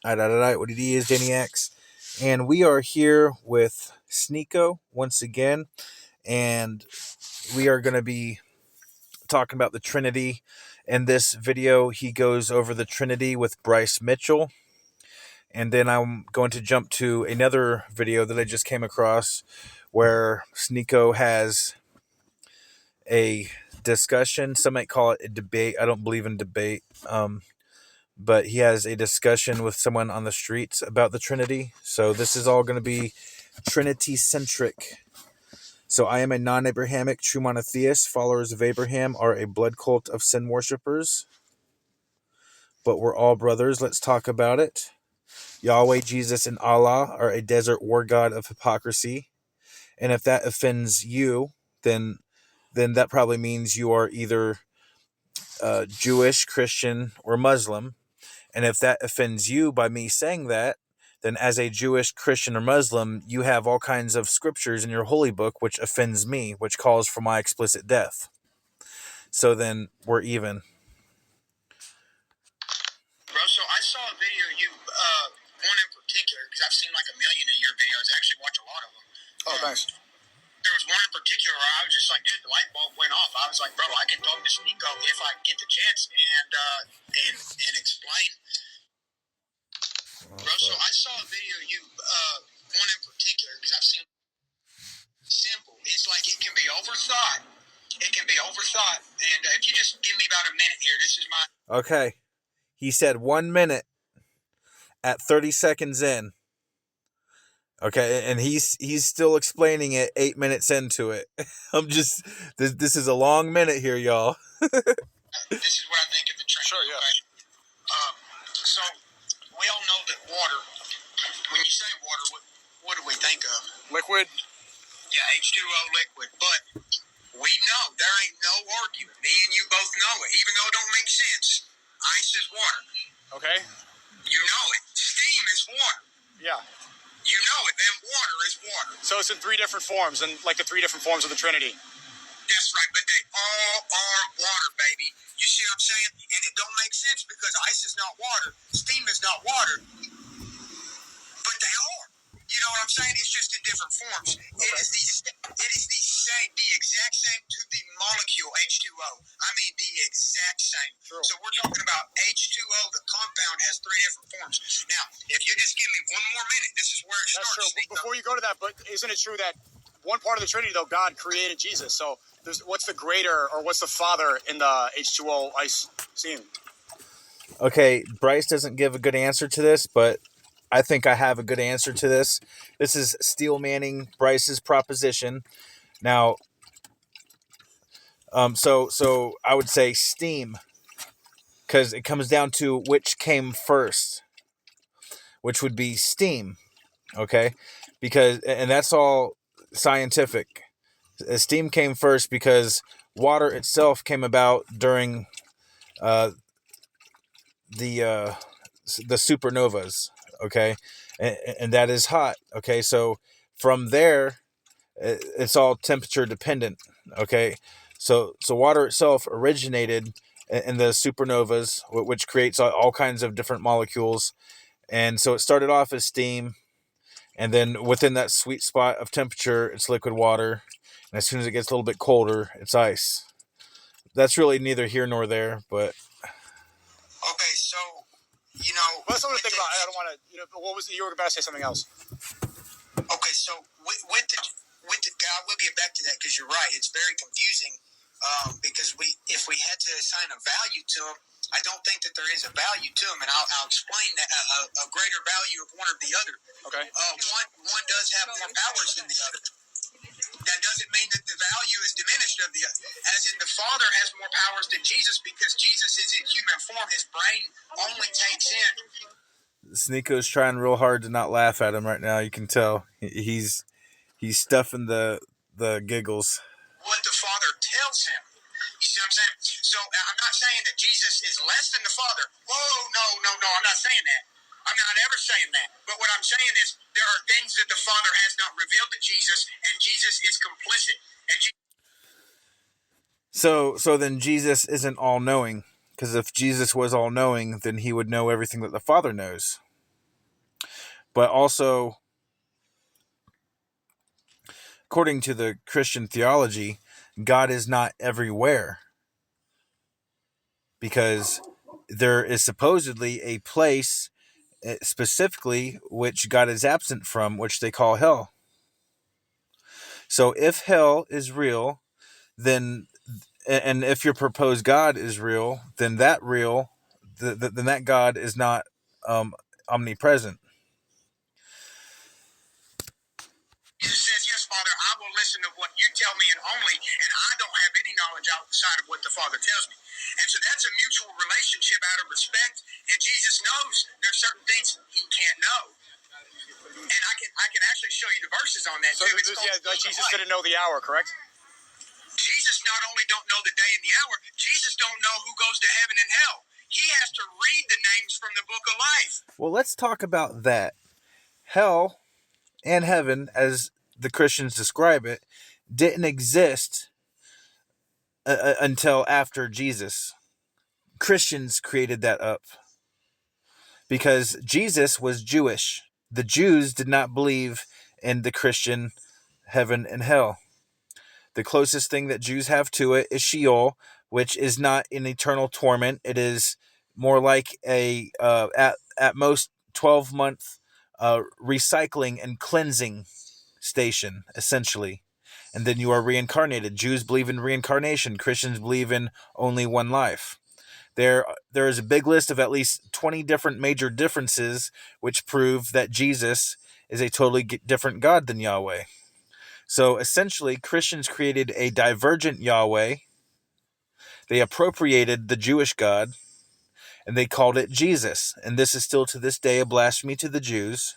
Alright, what it is, Daniacs. And we are here with Sneeko once again. And we are going to be talking about the Trinity. In this video, he goes over the Trinity with Bryce Mitchell. And then I'm going to jump to another video that I just came across where Sneeko has a discussion. Some might call it a debate. I don't believe in debate. But he has a discussion with someone on the streets about the Trinity. So this is all going to be Trinity-centric. So I am a non-Abrahamic true monotheist. Followers of Abraham are a blood cult of sin worshippers. But we're all brothers. Let's talk about it. Yahweh, Jesus, and Allah are a desert war god of hypocrisy. And if that offends you, then that probably means you are either Jewish, Christian, or Muslim. And if that offends you by me saying that, then as a Jewish, Christian, or Muslim, you have all kinds of scriptures in your holy book which offends me, which calls for my explicit death. So then we're even. Bro, so I saw a video of you, one in particular, because I've seen like a million of your videos. I actually watch a lot of them. Oh, thanks. There was one in particular where I was just like, dude, the light bulb went off. I was like, bro, I can talk to Sneeko if I get the chance and explain. Bro, so I saw a video of you, one in particular, because I've seen simple. It's like it can be overthought. It can be overthought. And if you just give me about a minute here, this is my... Okay. He said 1 minute at 30 seconds in. Okay, and he's still explaining it 8 minutes into it. I'm just... This is a long minute here, y'all. This is what I think of the Trinity. Sure, yeah. Okay? So, we all know that water, when you say water, what do we think of? Liquid. Yeah, H2O liquid. But we know, there ain't no argument. Me and you both know it. Even though it don't make sense, ice is water. Okay. You know it. Steam is water. Yeah. You know it. Then water is water. So it's in three different forms, and like the three different forms of the Trinity. That's right, but they all are water, baby. You see what I'm saying? And it don't make sense because ice is not water, steam is not water, but they are. You know what I'm saying? It's just in different forms. Okay. It is the same, the exact same to the molecule H2O. I mean, the exact same. True. So we're talking about H2O. The compound has three different forms. Now, if you just give me one more minute, this is where it starts. That's true. Before you go to that, but isn't it true that one part of the Trinity, though, God created Jesus? So what's the greater, or what's the father in the H2O ice scene? Okay, Bryce doesn't give a good answer to this, but I think I have a good answer to this. This is Steel Manning Bryce's proposition. Now, so I would say steam, because it comes down to which came first, which would be steam. Okay, and that's all scientific. Steam came first because water itself came about during the supernovas. Okay, and that is hot. Okay, so from there, it's all temperature dependent. Okay, so water itself originated in the supernovas, which creates all kinds of different molecules, and so it started off as steam, and then within that sweet spot of temperature, it's liquid water, and as soon as it gets a little bit colder, it's ice. That's really neither here nor there, but Okay, so you know. Well, that's something to think about. I don't want to. What was you were about to say something else? Okay, so with the I will get back to that because you're right. It's very confusing because if we had to assign a value to them, I don't think that there is a value to them, and I'll explain that a greater value of one or the other. Okay. One does have more powers than the other. That doesn't mean that the value is diminished of the other. As in, the Father has more powers than Jesus because Jesus is in human form. His brain only takes in. Sneeko's trying real hard to not laugh at him right now. You can tell he's stuffing the giggles. What the Father tells him. You see what I'm saying? So I'm not saying that Jesus is less than the Father. Whoa, no, I'm not saying that. I'm not ever saying that. But what I'm saying is there are things that the Father has not revealed to Jesus, and Jesus is complicit. And So then Jesus isn't all-knowing. Because if Jesus was all-knowing, then he would know everything that the Father knows. But also, according to the Christian theology, God is not everywhere. Because there is supposedly a place specifically which God is absent from, which they call hell. So if hell is real, then, and if your proposed God is real, then that God is not omnipresent. Jesus says, yes, Father, I will listen to what you tell me and only, and I don't have any knowledge outside of what the Father tells me. And so that's a mutual relationship out of respect, and Jesus knows there's certain things he can't know. And I can actually show you the verses on that So too. like Jesus didn't know the hour, correct? Jesus not only don't know the day and the hour, Jesus don't know who goes to heaven and hell. He has to read the names from the book of life. Well, let's talk about that. Hell and heaven, as the Christians describe it, didn't exist until after Jesus. Christians created that up because Jesus was Jewish. The Jews did not believe in the Christian heaven and hell. The closest thing that Jews have to it is Sheol, which is not an eternal torment. It is more like a at most 12-month recycling and cleansing station, essentially. And then you are reincarnated. Jews believe in reincarnation. Christians believe in only one life. There is a big list of at least 20 different major differences which prove that Jesus is a totally different God than Yahweh. So essentially, Christians created a divergent Yahweh. They appropriated the Jewish God, and they called it Jesus. And this is still to this day a blasphemy to the Jews.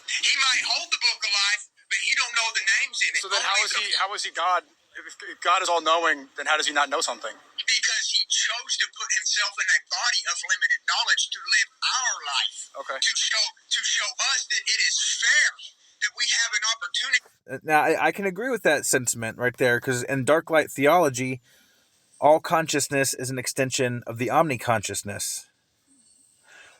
He might hold the book of life, but he don't know the names in it. So then how is he God? If God is all knowing, then how does he not know something? Because he chose to put himself in that body of limited knowledge to live our life. Okay. To show us that it is fair, that we have an opportunity. Now, I can agree with that sentiment right there, because in dark light theology, all consciousness is an extension of the omniconsciousness.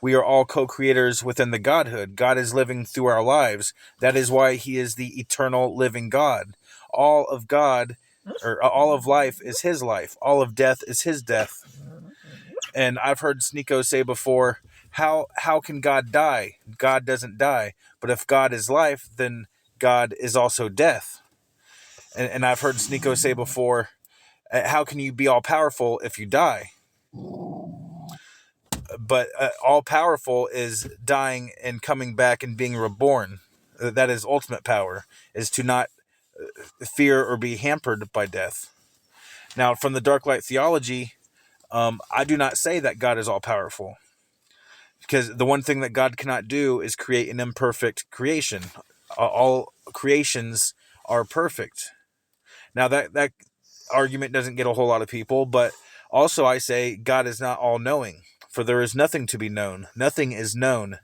We are all co-creators within the Godhood. God is living through our lives. That is why he is the eternal living God. All of God, or all of life is his life. All of death is his death. And I've heard Sneeko say before, how can God die? God doesn't die. But if God is life, then God is also death. And I've heard Sneeko say before, how can you be all powerful if you die? But all powerful is dying and coming back and being reborn. That is ultimate power, is to not fear or be hampered by death. Now, from the dark light theology, I do not say that God is all powerful, because the one thing that God cannot do is create an imperfect creation. All creations are perfect. Now, that argument doesn't get a whole lot of people, but also I say God is not all-knowing, for there is nothing to be known. Nothing is known.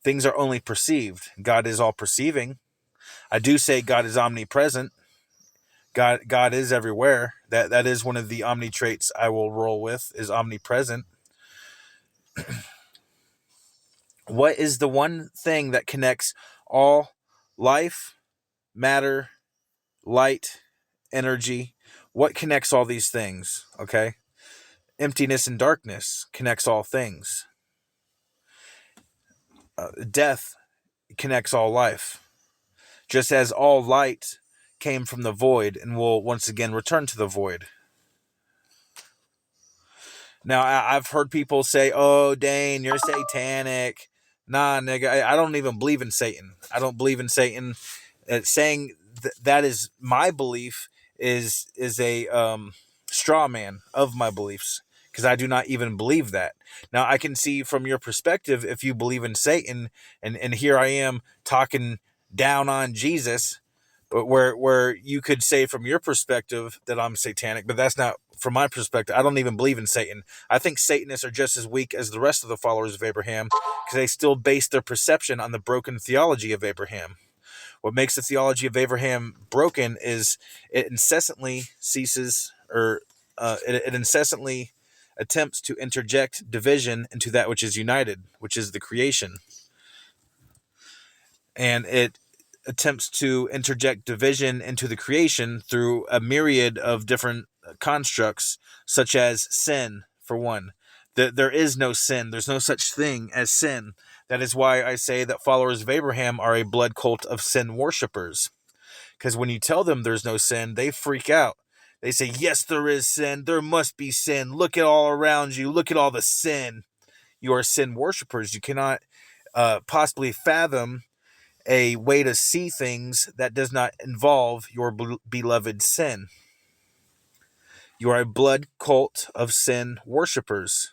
Things are only perceived. God is all-perceiving. I do say God is omnipresent. God is everywhere. That is one of the omni traits I will roll with, is omnipresent. What is the one thing that connects all life, matter, light, energy? What connects all these things? Okay. Emptiness and darkness connects all things. Death connects all life. Just as all light came from the void and will once again return to the void. Now, I've heard people say, oh, Dane, you're satanic. Nah, nigga, I don't even believe in Satan. I don't believe in Satan. Saying that is my belief is a straw man of my beliefs, because I do not even believe that. Now, I can see from your perspective if you believe in Satan, and here I am talking down on Jesus, but where you could say from your perspective that I'm satanic, but that's not from my perspective. I don't even believe in Satan. I think Satanists are just as weak as the rest of the followers of Abraham, because they still base their perception on the broken theology of Abraham. What makes the theology of Abraham broken is it incessantly ceases, or it incessantly attempts to interject division into that which is united, which is the creation. And it attempts to interject division into the creation through a myriad of different constructs, such as sin, for one. There is no sin. There's no such thing as sin. That is why I say that followers of Abraham are a blood cult of sin worshippers. Because when you tell them there's no sin, they freak out. They say, yes, there is sin. There must be sin. Look at all around you. Look at all the sin. You are sin worshippers. You cannot possibly fathom a way to see things that does not involve your beloved sin. You are a blood cult of sin worshippers.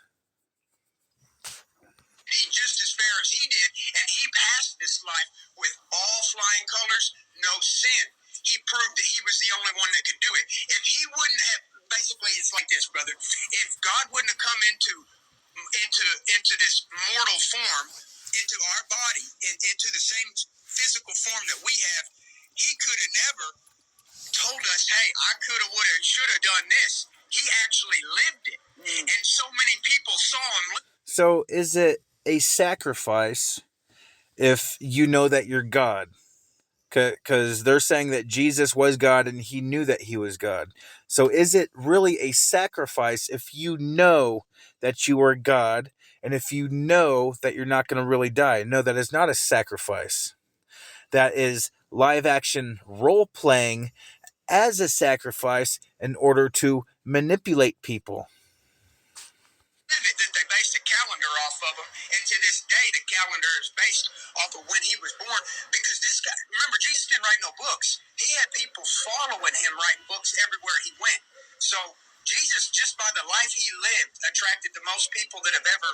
Just as fair as he did, and he passed this life with all flying colors, no sin. He proved that he was the only one that could do it. If he wouldn't have, basically, it's like this, brother. If God wouldn't have come into this mortal form, into our body, into the same physical form that we have, he could have never told us, hey, I could have, would have, should have done this. He actually lived it. And so many people saw him. So is it a sacrifice if you know that you're God? Because they're saying that Jesus was God and he knew that he was God. So is it really a sacrifice if you know that you are God and if you know that you're not going to really die? No, that is not a sacrifice. That is live action role playing as a sacrifice in order to manipulate people. That they based a calendar off of him, and to this day the calendar is based off of when he was born, because this guy, remember, Jesus didn't write no books. He had people following him writing books everywhere he went. So Jesus, just by the life he lived, attracted the most people that have ever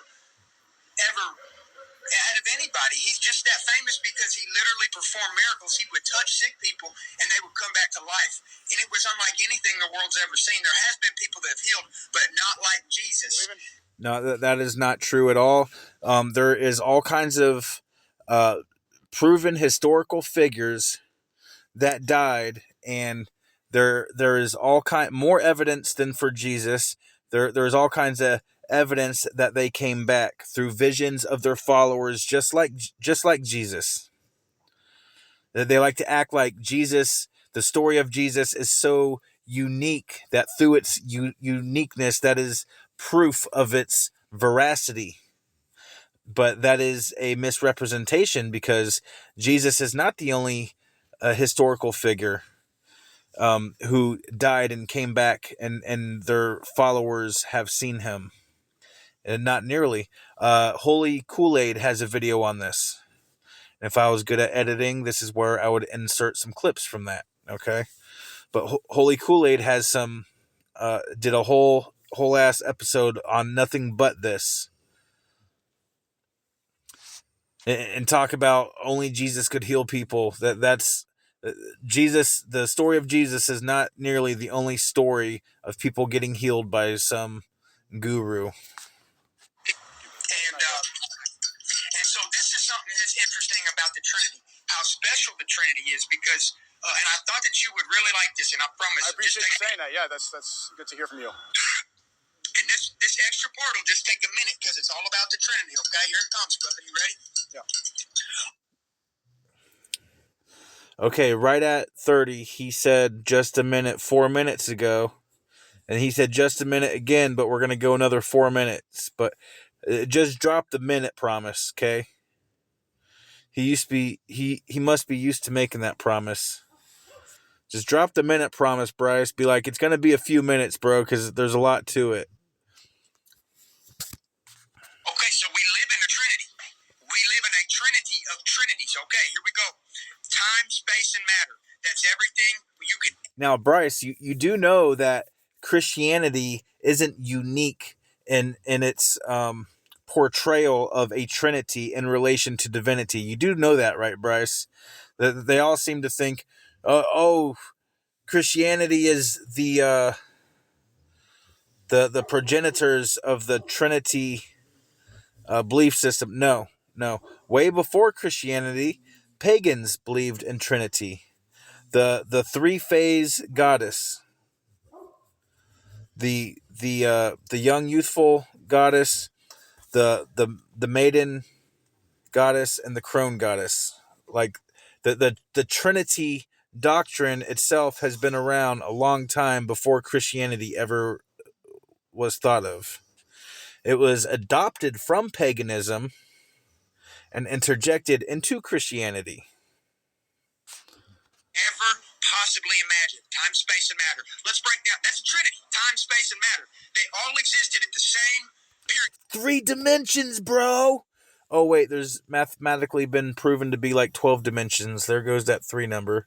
out of anybody. He's just that famous because he literally performed miracles. He would touch sick people and they would come back to life. And it was unlike anything the world's ever seen. There has been people that have healed, but not like Jesus. No, that is not true at all. There is all kinds of proven historical figures that died, and there is all more evidence than for Jesus. There's all kinds of evidence that they came back through visions of their followers, just like Jesus. They like to act like Jesus. The story of Jesus is so unique that through its uniqueness, that is proof of its veracity. But that is a misrepresentation, because Jesus is not the only historical figure who died and came back, and their followers have seen him. And not nearly. Holy Kool-Aid has a video on this. And if I was good at editing, this is where I would insert some clips from that. Okay, but Holy Kool-Aid has some did a whole ass episode on nothing but this, and talk about only Jesus could heal people. That's Jesus. The story of Jesus is not nearly the only story of people getting healed by some guru. And so this is something that's interesting about the Trinity, how special the Trinity is, because, and I thought that you would really like this, and I promise. I appreciate you saying that. Yeah, that's good to hear from you. And this extra part will just take a minute, because it's all about the Trinity, okay? Here it comes, brother. You ready? Yeah. Okay, right at 30, he said just a minute 4 minutes ago. And he said just a minute again, but we're going to go another 4 minutes. But just drop the minute promise, okay? He must be used to making that promise. Just drop the minute promise, Bryce. Be like, it's going to be a few minutes, bro, because there's a lot to it. Okay, so we live in a Trinity. We live in a Trinity of Trinities. Okay, here we go. Time, space, and matter. That's everything you can. Now, Bryce, you do know that Christianity isn't unique in its portrayal of a Trinity in relation to divinity. You do know that, right, Bryce? That they all seem to think, Christianity is the progenitors of the Trinity belief system. No. Way before Christianity, pagans believed in Trinity, the three-phase goddess. the young youthful goddess, the maiden goddess, and the crone goddess. Like the Trinity doctrine itself has been around a long time before Christianity ever was thought of. It was adopted from paganism and interjected into Christianity. Ever possibly imagine. Time, space, and matter. Let's break down. That's a trinity. Time, space, and matter. They all existed at the same period. 3 dimensions, bro. Oh wait, there's mathematically been proven to be like 12 dimensions. There goes that 3 number.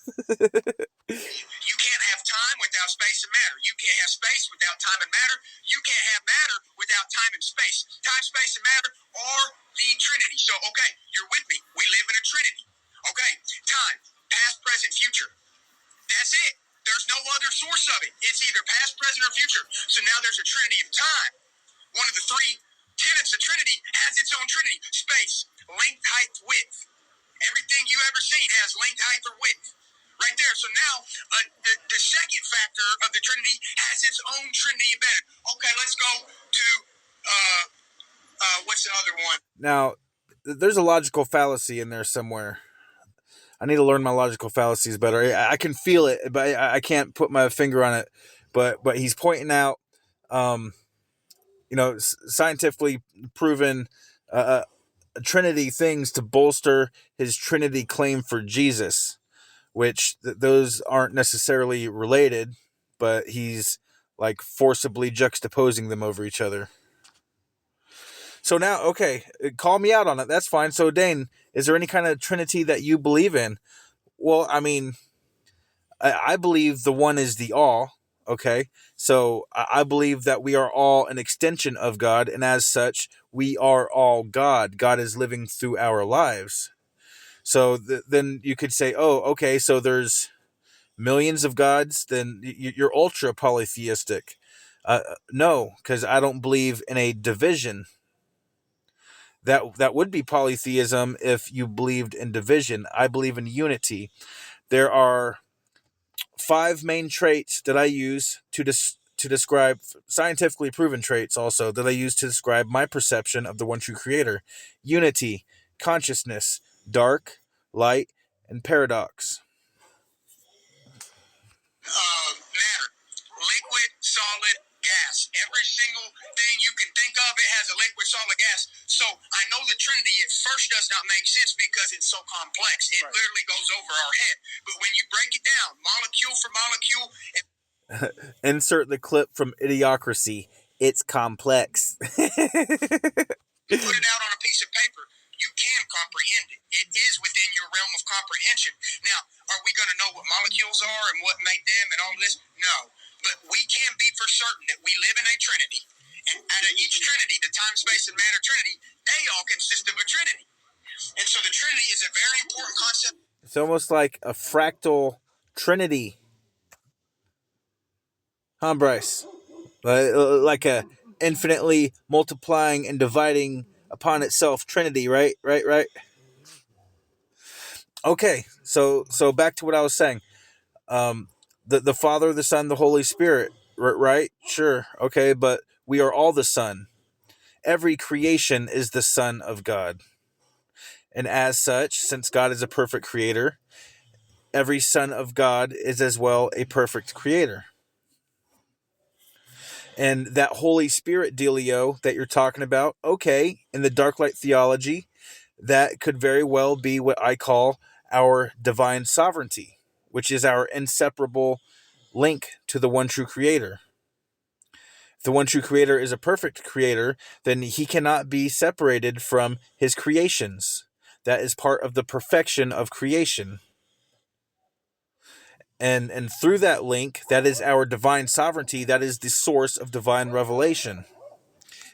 You can't have time without space and matter. You can't have space without time and matter. You can't have matter without time and space. Time, space, and matter are the trinity. So, okay, you're with me. We live in a trinity. Okay, time, past, present, future. That's it. There's no other source of it. It's either past, present, or future. So now there's a trinity of time. One of the 3 tenets of Trinity has its own trinity. Space, length, height, width. Everything you ever seen has length, height, or width. Right there. So now the second factor of the Trinity has its own Trinity embedded. Okay, let's go to what's the other one? Now, there's a logical fallacy in there somewhere. I need to learn my logical fallacies better. I can feel it, but I can't put my finger on it. But he's pointing out, scientifically proven Trinity things to bolster his Trinity claim for Jesus, which those aren't necessarily related, but he's like forcibly juxtaposing them over each other. So now, okay, call me out on it. That's fine. So, Dane, is there any kind of Trinity that you believe in? Well, I mean, I believe the one is the all. Okay, so I believe that we are all an extension of God, and as such, we are all God. God is living through our lives. So then you could say, oh, okay, so there's millions of gods, then you're ultra polytheistic. No, because I don't believe in a division. That would be polytheism if you believed in division. I believe in unity. There are 5 main traits that I use to describe, scientifically proven traits also, that I use to describe my perception of the one true creator: unity, consciousness, dark, light, and paradox. Matter, liquid, solid, gas. Every single thing you can think of, it has a liquid, solid, gas. So I know the Trinity at first does not make sense because it's so complex. It literally goes over our head. But when you break it down, molecule for molecule, Insert the clip from Idiocracy. It's complex. put it out on a piece of paper, you can comprehend it. It is within your realm of comprehension. Now, are we going to know what molecules are and what made them and all this? No. But we can be for certain that we live in a trinity. And out of each trinity, the time, space, and matter trinity, they all consist of a trinity. And so the trinity is a very important concept. It's almost like a fractal trinity. Huh, Bryce? Like a infinitely multiplying and dividing upon itself trinity, right? Okay, so back to what I was saying. The Father, the Son, the Holy Spirit, right? Sure, okay, but we are all the Son. Every creation is the Son of God. And as such, since God is a perfect creator, every son of God is as well a perfect creator. And that Holy Spirit dealio that you're talking about, okay, in the dark light theology, that could very well be what I call our divine sovereignty, which is our inseparable link to the one true creator. If the one true creator is a perfect creator, then he cannot be separated from his creations. That is part of the perfection of creation. And through that link, that is our divine sovereignty. That is the source of divine revelation.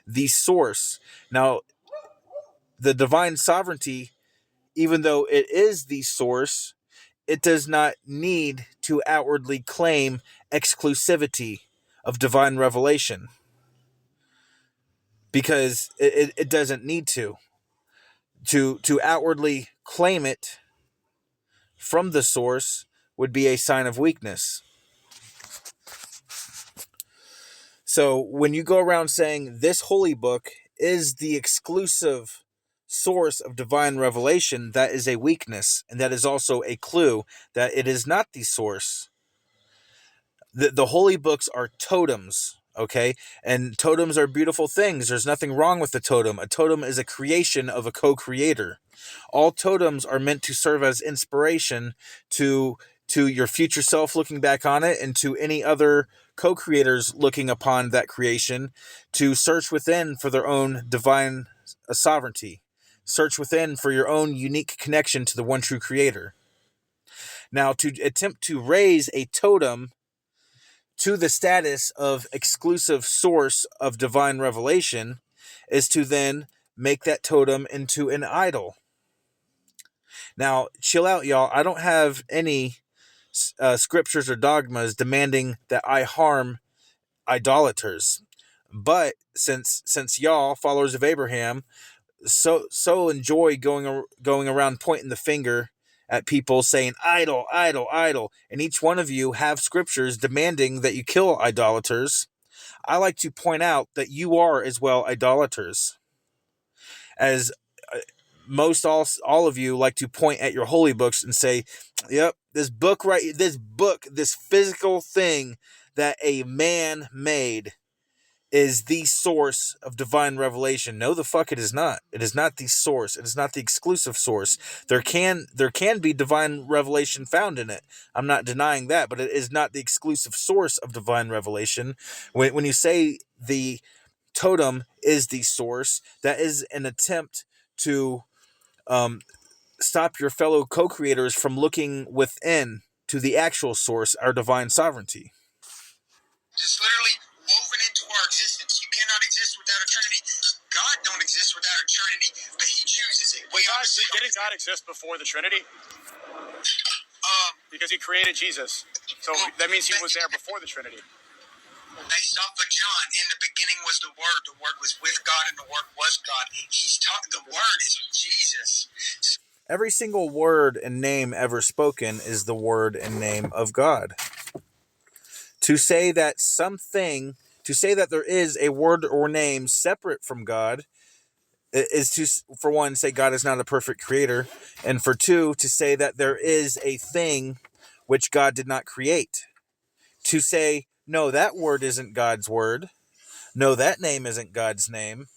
The source. Now, the divine sovereignty, even though it is the source, it does not need to outwardly claim exclusivity of divine revelation, because it doesn't need to outwardly claim it from the source would be a sign of weakness. So when you go around saying this holy book is the exclusive source of divine revelation, that is a weakness, and that is also a clue that it is not the source. The holy books are totems, okay? And totems are beautiful things. There's nothing wrong with a totem. A totem is a creation of a co-creator. All totems are meant to serve as inspiration to your future self looking back on it, and to any other co-creators looking upon that creation, to search within for their own divine sovereignty. Search within for your own unique connection to the one true creator. Now, to attempt to raise a totem to the status of exclusive source of divine revelation is to then make that totem into an idol. Now, chill out, y'all. I don't have any scriptures or dogmas demanding that I harm idolaters. But since y'all, followers of Abraham, so enjoy going around pointing the finger at people saying idol, idol, idol, and each one of you have scriptures demanding that you kill idolaters, I like to point out that you are as well idolaters. As most all of you like to point at your holy books and say, yep, this book, this physical thing that a man made is the source of divine revelation. No, the fuck it is not. It is not the source. It is not the exclusive source. There can be divine revelation found in it. I'm not denying that, but it is not the exclusive source of divine revelation. When you say the totem is the source, that is an attempt to stop your fellow co-creators from looking within to the actual source, our divine sovereignty. Just literally woven into our existence. You cannot exist without a Trinity. God don't exist without a Trinity, but He chooses it. Didn't God exist before the Trinity? Because He created Jesus. So that means He was there before the Trinity. Based off of John, in the beginning was the Word. The Word was with God, and the Word was God. He's talking. The Word is Jesus. Every single word and name ever spoken is the word and name of God. To say that there is a word or name separate from God is to, for one, say God is not a perfect creator, and for two, to say that there is a thing which God did not create. To say, no, that word isn't God's word, no, that name isn't God's name,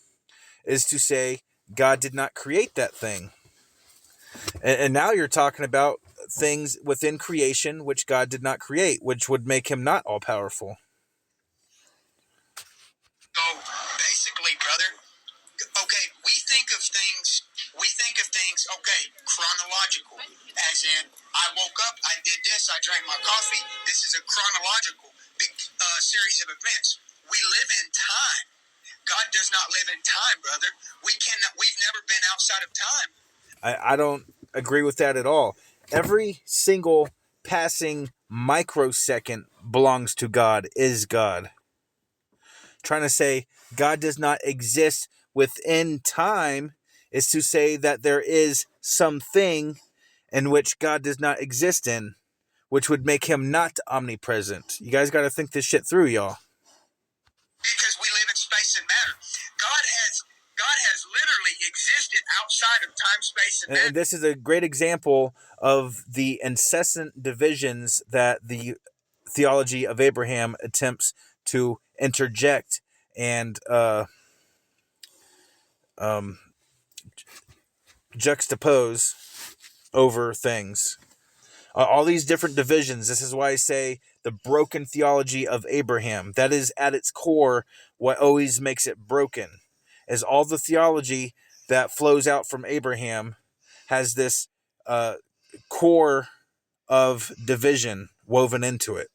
is to say God did not create that thing. And now you're talking about things within creation which God did not create, which would make Him not all-powerful. So basically, brother, okay, we think of things, okay, chronological. As in, I woke up, I did this, I drank my coffee. This is a chronological big series of events. We live in time. God does not live in time, brother. We've never been outside of time. I don't agree with that at all. Every single passing microsecond belongs to God, is God. Trying to say God does not exist within time is to say that there is something in which God does not exist in, which would make Him not omnipresent. You guys got to think this shit through, y'all. Because we live in space and matter. God has literally existed outside of time, space, and matter. And this is a great example of the incessant divisions that the theology of Abraham attempts to interject and juxtapose over things. All these different divisions. This is why I say the broken theology of Abraham. That is at its core what always makes it broken. Is all the theology that flows out from Abraham has this core of division woven into it.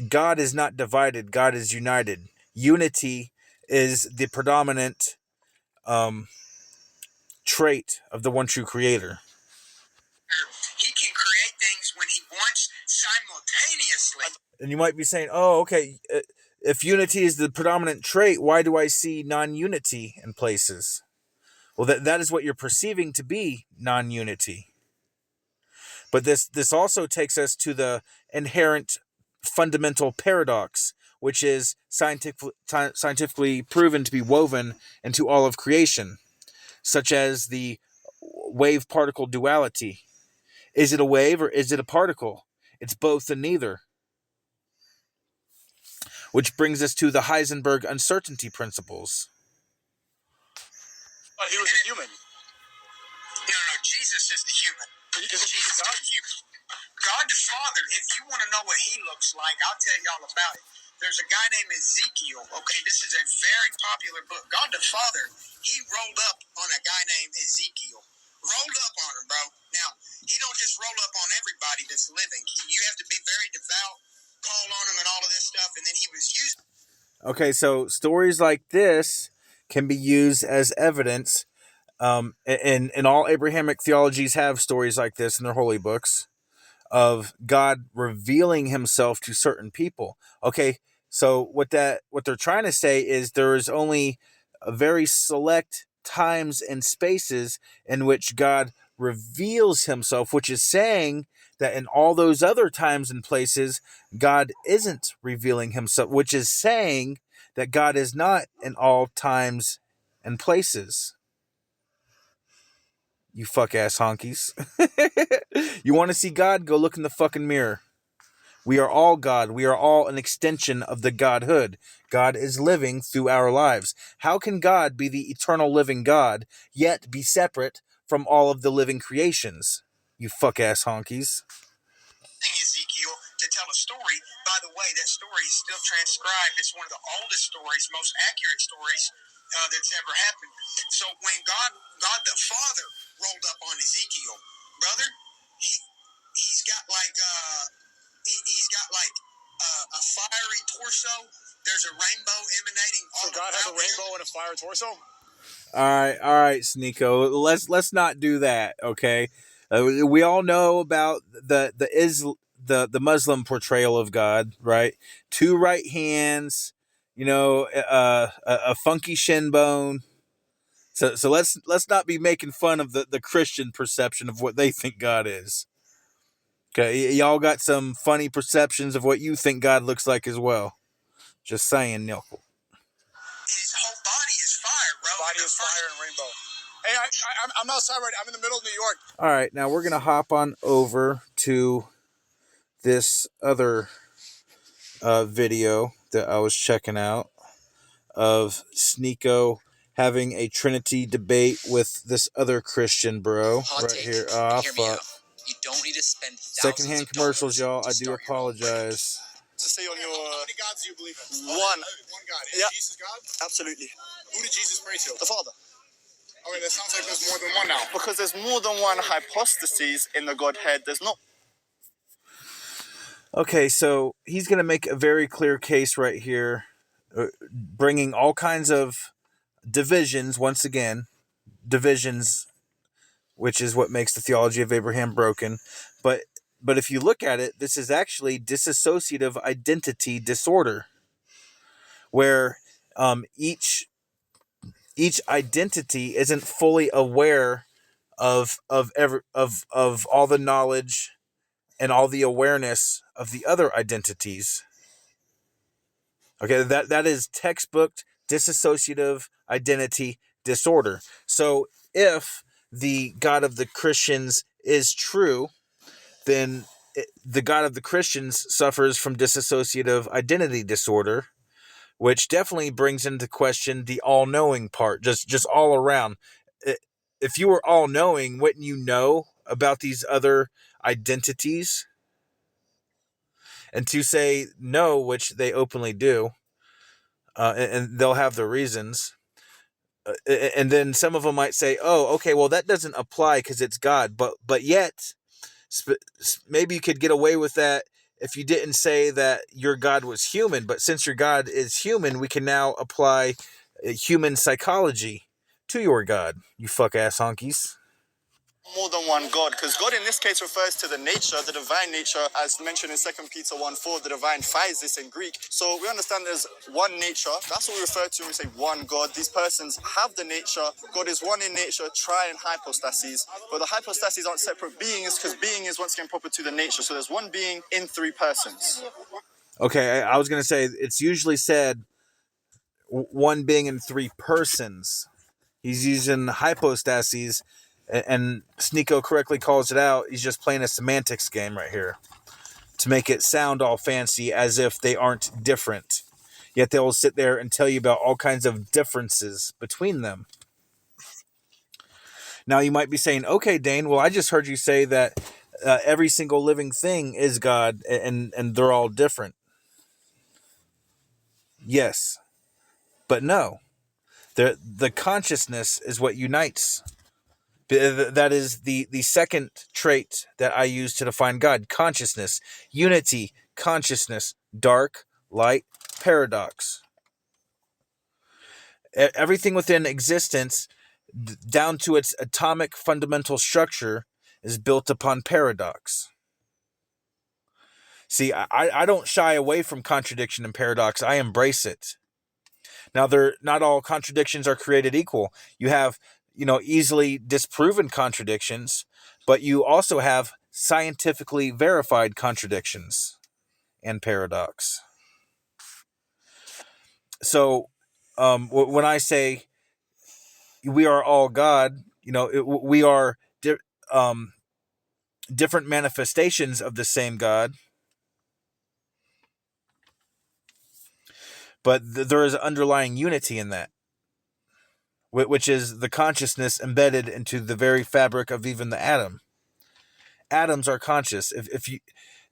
God is not divided. God is united. Unity is the predominant trait of the one true creator. He can create things when He wants simultaneously. And you might be saying, oh, okay, if unity is the predominant trait, why do I see non-unity in places? Well, that is what you're perceiving to be non-unity. But this also takes us to the inherent fundamental paradox, which is scientifically proven to be woven into all of creation, such as the wave particle duality. Is it a wave or is it a particle? It's both and neither. Which brings us to the Heisenberg uncertainty principles. But he was a human. No, no, Jesus is the human. Isn't Jesus God? God the Father, if you want to know what he looks like, I'll tell you all about it. There's a guy named Ezekiel, okay? This is a very popular book. God the Father, he rolled up on a guy named Ezekiel. Rolled up on him, bro. Now, he don't just roll up on everybody that's living. You have to be very devout, call on him and all of this stuff, and then he was used. Okay, so stories like this can be used as evidence. And all Abrahamic theologies have stories like this in their holy books of God revealing himself to certain people. Okay, so what they're trying to say is there is only a very select times and spaces in which God reveals himself, which is saying that in all those other times and places, God isn't revealing himself, which is saying that God is not in all times and places. You fuck ass honkies. You want to see God? Go look in the fucking mirror. We are all God. We are all an extension of the Godhood. God is living through our lives. How can God be the eternal living God, yet be separate from all of the living creations? You fuck ass honkies. Ezekiel to tell a story. By the way, that story is still transcribed. It's one of the oldest stories, most accurate stories that's ever happened. So when God the Father rolled up on Ezekiel, brother, he's got like a fiery torso. There's a rainbow emanating. So God has a rainbow and a fire torso. All right, Sneeko. Let's not do that, okay? We all know about the Muslim portrayal of God, right? Two right hands, a funky shin bone. So let's not be making fun of the Christian perception of what they think God is. Okay, y'all got some funny perceptions of what you think God looks like as well. Just saying, Nickel. His whole body is fire, bro. Body is fire and rainbow. Hey, I'm outside right now. I'm in the middle of New York. All right, now we're going to hop on over to this other video that I was checking out of Sneeko having a Trinity debate with this other Christian bro Hot right take. here. Hear me out. You don't need to spend Secondhand commercials, y'all. I do apologize. To say on your. How many gods do you believe in? One. One God. Is Jesus God? Absolutely. Who did Jesus pray to? The Father. Okay, that sounds like there's more than one now. Because there's more than one hypostases in the Godhead. There's not. Okay, so he's going to make a very clear case right here, bringing all kinds of divisions, once again, divisions, which is what makes the theology of Abraham broken. But if you look at it, this is actually dissociative identity disorder, where each identity isn't fully aware of all the knowledge and all the awareness of the other identities. Okay, that is textbook dissociative identity disorder. So if the God of the Christians is true, then the God of the Christians suffers from dissociative identity disorder, which definitely brings into question the all-knowing part, just all around. If you were all-knowing, wouldn't you know about these other identities? And to say no, which they openly do, and they'll have their reasons, and then some of them might say, oh, okay, well, that doesn't apply because it's God, but yet maybe you could get away with that if you didn't say that your God was human. But since your God is human, we can now apply human psychology to your God, you fuck ass honkies. More than one God, because God in this case refers to the nature, the divine nature, as mentioned in 2 Peter 1:4, the divine physis in Greek. So we understand there's one nature. That's what we refer to when we say one God. These persons have the nature. God is one in nature, tri and hypostases. But the hypostases aren't separate beings, because being is once again proper to the nature. So there's one being in three persons. Okay, I was going to say, it's usually said one being in three persons. He's using hypostases, and Sneeko correctly calls it out. He's just playing a semantics game right here to make it sound all fancy as if they aren't different. Yet they'll sit there and tell you about all kinds of differences between them. Now you might be saying, okay, Dane, well, I just heard you say that every single living thing is God, and they're all different. Yes, but no. The consciousness is what unites. That is the second trait that I use to define God. Consciousness, unity, consciousness, dark, light, paradox. Everything within existence, down to its atomic fundamental structure, is built upon paradox. See, I don't shy away from contradiction and paradox. I embrace it. Now, not all contradictions are created equal. You have, easily disproven contradictions, but you also have scientifically verified contradictions and paradox. So, when I say we are all God, we are different manifestations of the same God, but there is underlying unity in that, which is the consciousness embedded into the very fabric of even the atom. Atoms are conscious.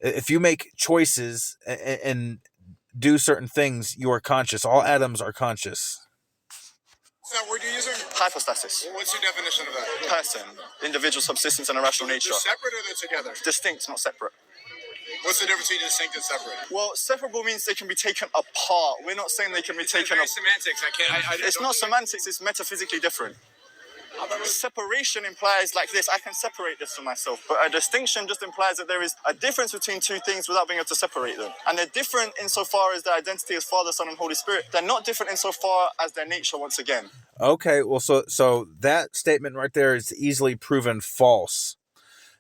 If you make choices and do certain things, you are conscious. All atoms are conscious. What's that word you're using? Hypostasis. Well, what's your definition of that? Person, individual subsistence and a rational nature. They're separate or they're together? Distinct, not separate. What's the difference between distinct and separate? Well, separable means they can be taken apart. We're not saying they can be taken apart. Semantics. It's not semantics, it's metaphysically different. Separation implies like this: I can separate this from myself. But a distinction just implies that there is a difference between two things without being able to separate them. And they're different insofar as their identity as Father, Son, and Holy Spirit. They're not different insofar as their nature, once again. Okay, well, so that statement right there is easily proven false,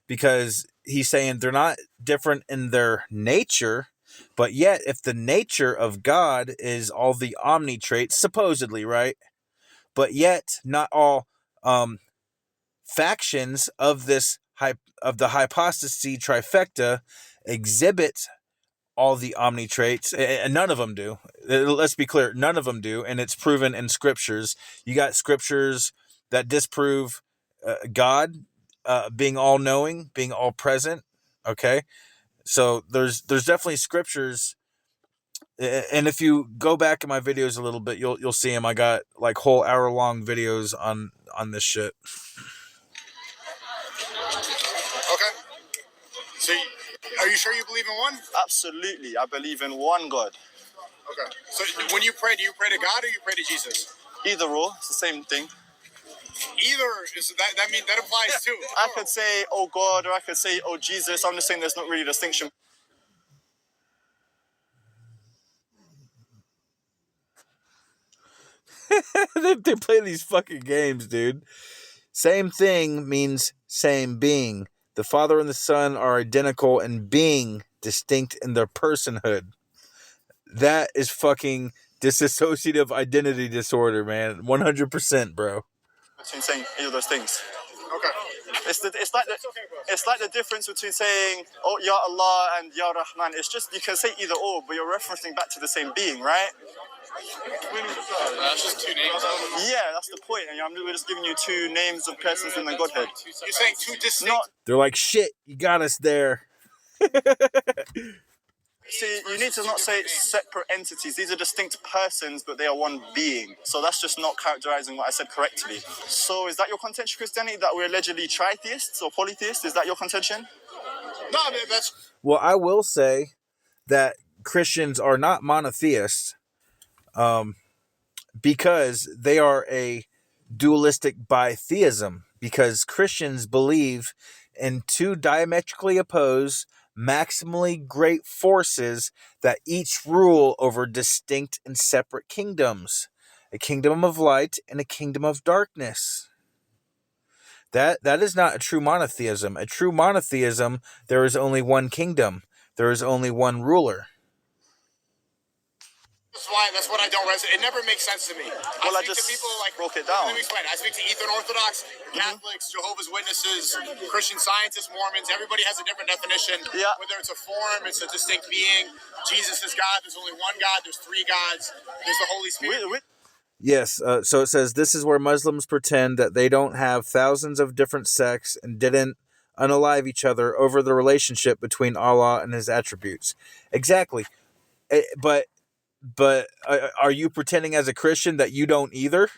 because he's saying they're not different in their nature, but yet if the nature of God is all the omni traits, supposedly, right? But yet not all factions of the hypostasy trifecta exhibit all the omni traits, and none of them do. Let's be clear, none of them do, and it's proven in scriptures. You got scriptures that disprove God being all knowing, being all present. Okay, so there's definitely scriptures, and if you go back in my videos a little bit, you'll see them. I got like whole hour-long videos on this shit. Okay. So, are you sure you believe in one? Absolutely, I believe in one God. Okay. So, when you pray, do you pray to God or you pray to Jesus? Either or, it's the same thing. Either is that means that applies too. I could say, oh God, or I could say, oh Jesus. I'm just saying there's not really a distinction. They play these fucking games, dude. Same thing means same being. The Father and the Son are identical in being, distinct in their personhood. That is fucking dissociative identity disorder, man. 100%, bro. Between saying either of those things. Okay. It's like the difference between saying, oh, Ya Allah and Ya Rahman. It's just, you can say either or, but you're referencing back to the same being, right? That's just two names. Yeah, that's the point. And we're just giving you two names of persons in the Godhead. You're saying two distinct. They're like, shit, you got us there. See, you need to not say separate entities. These are distinct persons, but they are one being. So that's just not characterizing what I said correctly. So is that your contention, Christianity, that we're allegedly tritheists or polytheists? Is that your contention? No, I mean, that's... Well, I will say that Christians are not monotheists, because they are a dualistic bitheism. because Christians believe in two diametrically opposed, maximally great forces that each rule over distinct and separate kingdoms, a kingdom of light and a kingdom of darkness. That is not a true monotheism. A true monotheism, there is only one kingdom. There is only one ruler. That's what I don't resonate. It never makes sense to me. Well, I just to people like broke it down. Let me explain. I speak to Eastern Orthodox, Catholics, Jehovah's Witnesses, Christian Scientists, Mormons. Everybody has a different definition. Yeah. Whether it's a form, it's a distinct being. Jesus is God. There's only one God. There's three gods. There's the Holy Spirit. Yes, so it says this is where Muslims pretend that they don't have thousands of different sects and didn't unalive each other over the relationship between Allah and his attributes. Exactly. But are you pretending as a Christian that you don't either?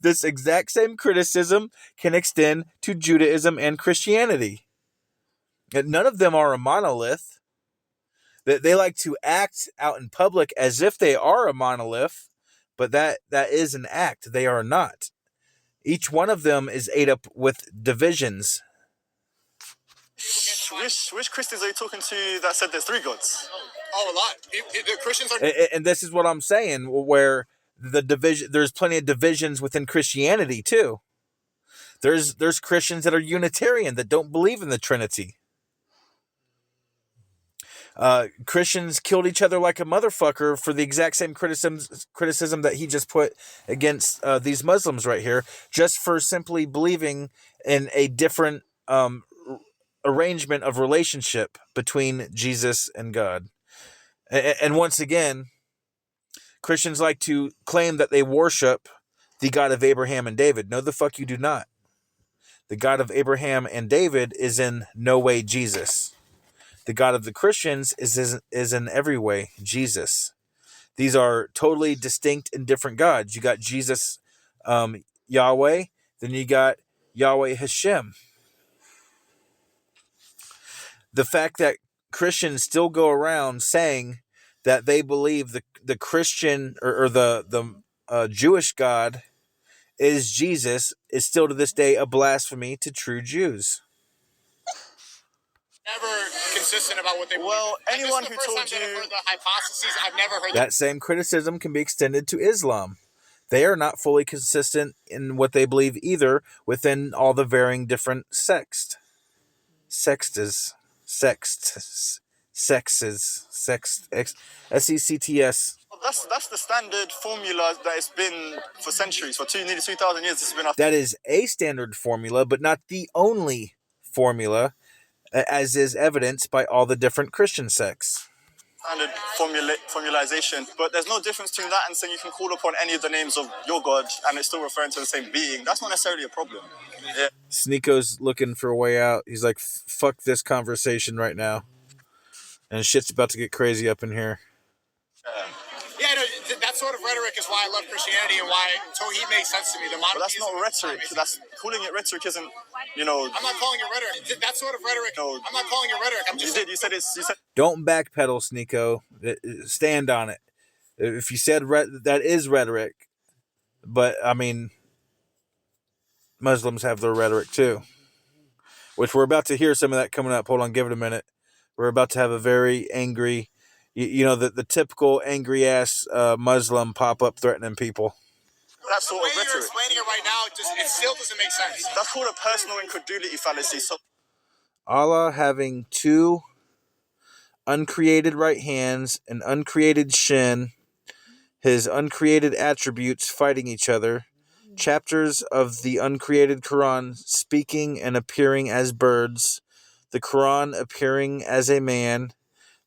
This exact same criticism can extend to Judaism and Christianity. None of them are a monolith. They like to act out in public as if they are a monolith, but that is an act. They are not. Each one of them is ate up with divisions. Which Christians are you talking to that said there's three gods? Oh, a lot. The Christians are... And this is what I'm saying, where the division, there's plenty of divisions within Christianity too. There's Christians that are Unitarian that don't believe in the Trinity. Christians killed each other like a motherfucker for the exact same criticism that he just put against these Muslims right here, just for simply believing in a different arrangement of relationship between Jesus and God. And once again, Christians like to claim that they worship the God of Abraham and David. No, the fuck you do not. The God of Abraham and David is in no way Jesus. The God of the Christians is in every way Jesus. These are totally distinct and different gods. You got Jesus, Yahweh, then you got Yahweh Hashem. The fact that Christians still go around saying that they believe the Christian or the Jewish God is Jesus is still to this day a blasphemy to true Jews. Never consistent about what they believe. Well, anyone who told you the hypotheses, I've never heard that same criticism can be extended to Islam. They are not fully consistent in what they believe either within all the varying different sexts. S-E-C-T-S. That's the standard formula that it's been for centuries, for nearly 2,000 years. This has been. That is a standard formula, but not the only formula, as is evidenced by all the different Christian sects. Standard formalization, but there's no difference between that and saying you can call upon any of the names of your God and it's still referring to the same being. That's not necessarily a problem. Yeah. Sneako's looking for a way out. He's like, fuck this conversation right now. And shit's about to get crazy up in here. Yeah, no, that sort of rhetoric is why I love Christianity and why Tawhid makes sense to me. But that's not rhetoric. That's calling it rhetoric isn't, I'm not calling it rhetoric. That sort of rhetoric. No. I'm not calling it rhetoric. You said it's. You said. Don't backpedal, Sneako. Stand on it. If you said that is rhetoric, but I mean, Muslims have their rhetoric too, which we're about to hear some of that coming up. Hold on, give it a minute. We're about to have a very angry. The typical angry-ass Muslim pop-up threatening people. That sort of rhetoric. You're explaining it right now, it still doesn't make sense. That's called a personal incredulity fallacy. So, Allah having two uncreated right hands, an uncreated shin, his uncreated attributes fighting each other, chapters of the uncreated Quran speaking and appearing as birds, the Quran appearing as a man,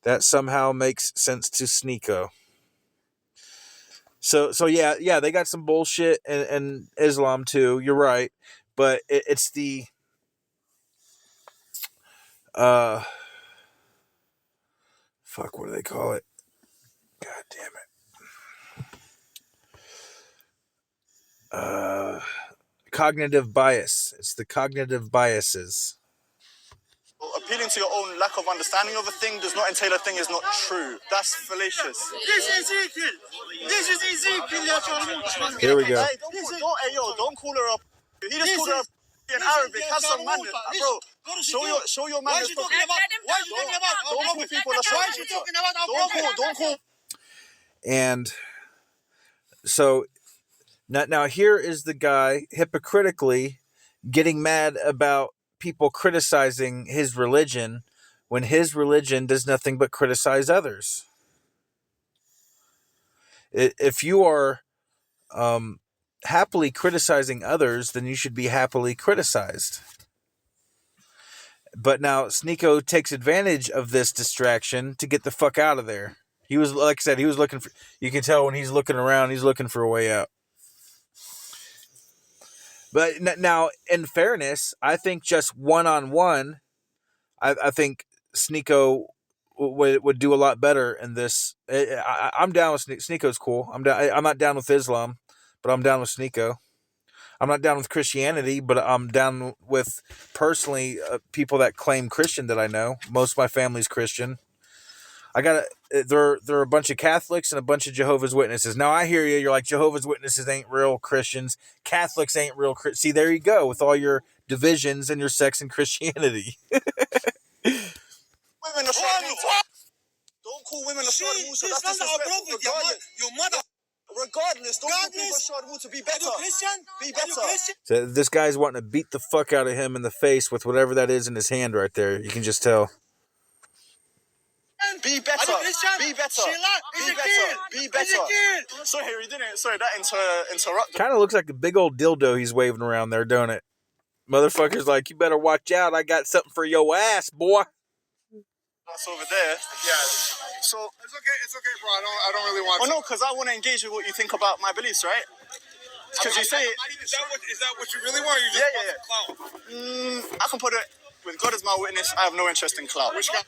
that somehow makes sense to Sneako. So yeah, they got some bullshit in Islam too. You're right, but it's the fuck. What do they call it? God damn it. Cognitive bias. It's the cognitive biases. Appealing to your own lack of understanding of a thing does not entail a thing is not true. That's fallacious. This is Ezekiel. This is Ezekiel. Here we go. Hey, don't call her up. He just called her in Arabic. Have some manners, bro. Show your manners. Why are you talking about? Don't call people a Why are you talking about? Don't call. And so now here is the guy hypocritically getting mad about people criticizing his religion when his religion does nothing but criticize others. If you are happily criticizing others, then you should be happily criticized. But now Sneeko takes advantage of this distraction to get the fuck out of there. He was, like I said, he was looking for, you can tell when he's looking around, he's looking for a way out. But now, in fairness, I think just one-on-one, I think Sneeko would do a lot better in this. I'm down with Sneeko's cool. I'm not down with Islam, but I'm down with Sneeko. I'm not down with Christianity, but I'm down with, personally, people that claim Christian that I know. Most of my family's Christian. There are a bunch of Catholics and a bunch of Jehovah's Witnesses. Now, I hear you. You're like, Jehovah's Witnesses ain't real Christians. Catholics ain't real Christians. See, there you go with all your divisions and your sex and Christianity. Women are don't call women a Shadmusa. That's disrespectful. Your mother. Regardless, don't call people Shadmusa. Be better. Be better. So this guy's wanting to beat the fuck out of him in the face with whatever that is in his hand right there. You can just tell. Be better. Be better. Be better. Be better. Sorry, he didn't. Sorry, that interrupted. Kind of looks like a big old dildo he's waving around there, don't it? Motherfucker's like, you better watch out. I got something for your ass, boy. That's over there. Yeah. So it's okay, bro. I don't really want. Oh no, because I want to engage with what you think about my beliefs, right? Because you say it. Is that what you really want? Or you just clout? I can put it with God as my witness. I have no interest in clout. Which guy?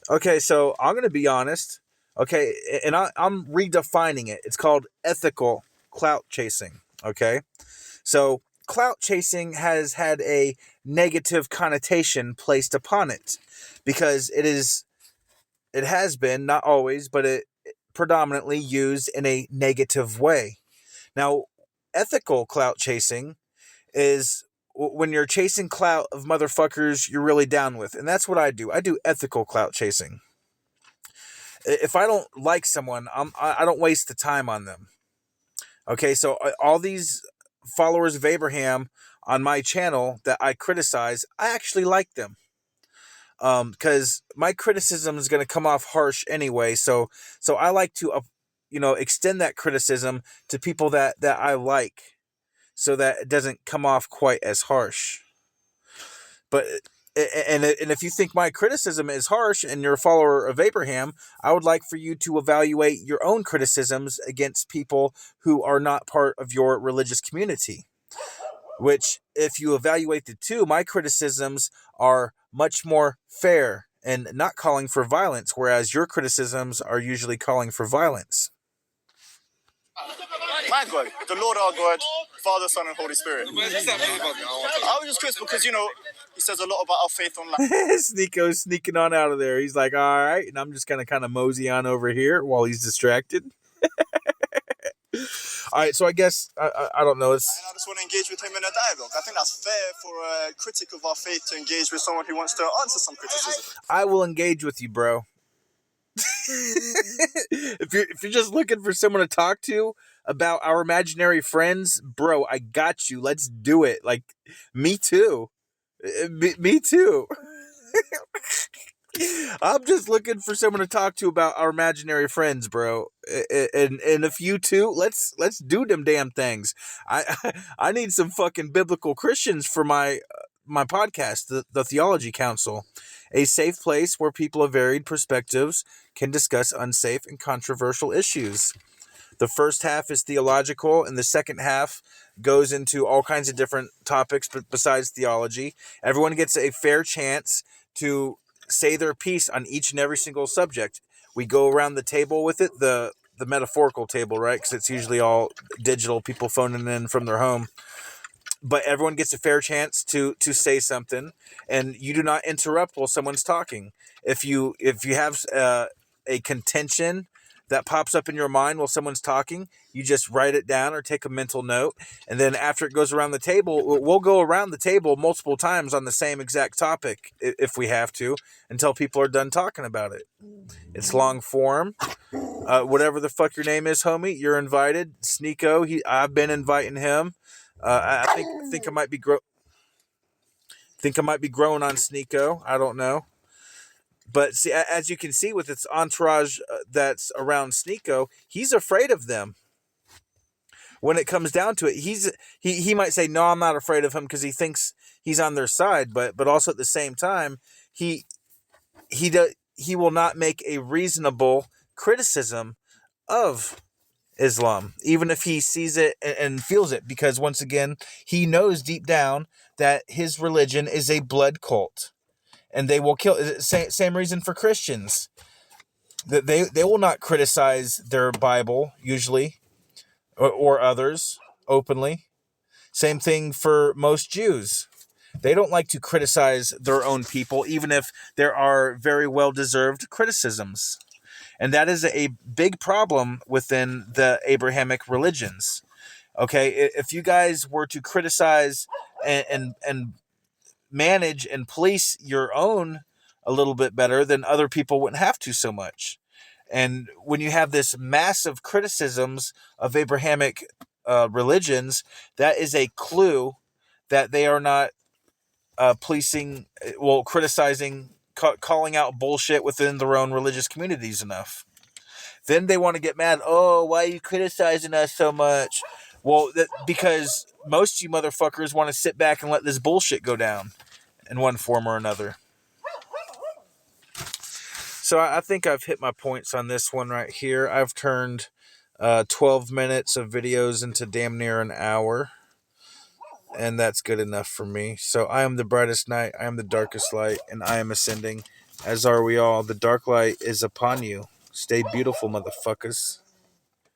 Okay, so I'm going to be honest. Okay, and I'm redefining it. It's called ethical clout chasing. Okay, so clout chasing has had a negative connotation placed upon it because it has been, not always, but it predominantly used in a negative way. Now, ethical clout chasing is when you're chasing clout of motherfuckers you're really down with. And that's what I do. I do ethical clout chasing. If I don't like someone, I don't waste the time on them. Okay, so all these followers of Abraham on my channel that I criticize, I actually like them. Because my criticism is going to come off harsh anyway. So I like to, extend that criticism to people that I like, so that it doesn't come off quite as harsh. But and if you think my criticism is harsh and you're a follower of Abraham, I would like for you to evaluate your own criticisms against people who are not part of your religious community. Which, if you evaluate the two, my criticisms are much more fair and not calling for violence, whereas your criticisms are usually calling for violence. My God, the Lord our God, Father, Son, and Holy Spirit. I was just curious because, he says a lot about our faith online. Sneeko's sneaking on out of there. He's like, all right, and I'm just going to kind of mosey on over here while he's distracted. All right, so I guess, I don't know. I just want to engage with him in a dialogue. I think that's fair for a critic of our faith to engage with someone who wants to answer some criticism. I will engage with you, bro. If you're just looking for someone to talk to about our imaginary friends, bro, I got you. Let's do it. Like, me too. Me too. I'm just looking for someone to talk to about our imaginary friends, bro. And if you too, let's do them damn things. I need some fucking biblical Christians for my podcast, the Theology Council, a safe place where people of varied perspectives can discuss unsafe and controversial issues. The first half is theological, and the second half goes into all kinds of different topics besides theology. Everyone gets a fair chance to say their piece on each and every single subject. We go around the table with it, the metaphorical table, right? Because it's usually all digital, people phoning in from their home. But everyone gets a fair chance to say something, and you do not interrupt while someone's talking. If you have a contention that pops up in your mind while someone's talking, you just write it down or take a mental note. And then after it goes around the table, we'll go around the table multiple times on the same exact topic if we have to, until people are done talking about it. It's long form. Whatever the fuck your name is, homie, you're invited. Sneeko, I've been inviting him. I think I might be growing on Sneeko. I don't know. But see, as you can see with its entourage that's around Sneeko, he's afraid of them. When it comes down to it, he might say, no, I'm not afraid of him because he thinks he's on their side. But also at the same time, he will not make a reasonable criticism of Islam, even if he sees it and feels it, because once again, he knows deep down that his religion is a blood cult, and they will kill. Same reason for Christians, that they will not criticize their Bible usually, or others openly. Same thing for most Jews. They don't like to criticize their own people, even if there are very well-deserved criticisms. And that is a big problem within the Abrahamic religions. Okay, if you guys were to criticize and manage and police your own a little bit better, then other people wouldn't have to so much. And when you have this massive criticisms of Abrahamic religions, that is a clue that they are not criticizing, calling out bullshit within their own religious communities enough. Then they want to get mad. Oh, why are you criticizing us so much? Well, because most of you motherfuckers want to sit back and let this bullshit go down in one form or another. So I think I've hit my points on this one right here. I've turned 12 minutes of videos into damn near an hour. And that's good enough for me. So I am the brightest night. I am the darkest light. And I am ascending. As are we all. The dark light is upon you. Stay beautiful, motherfuckers.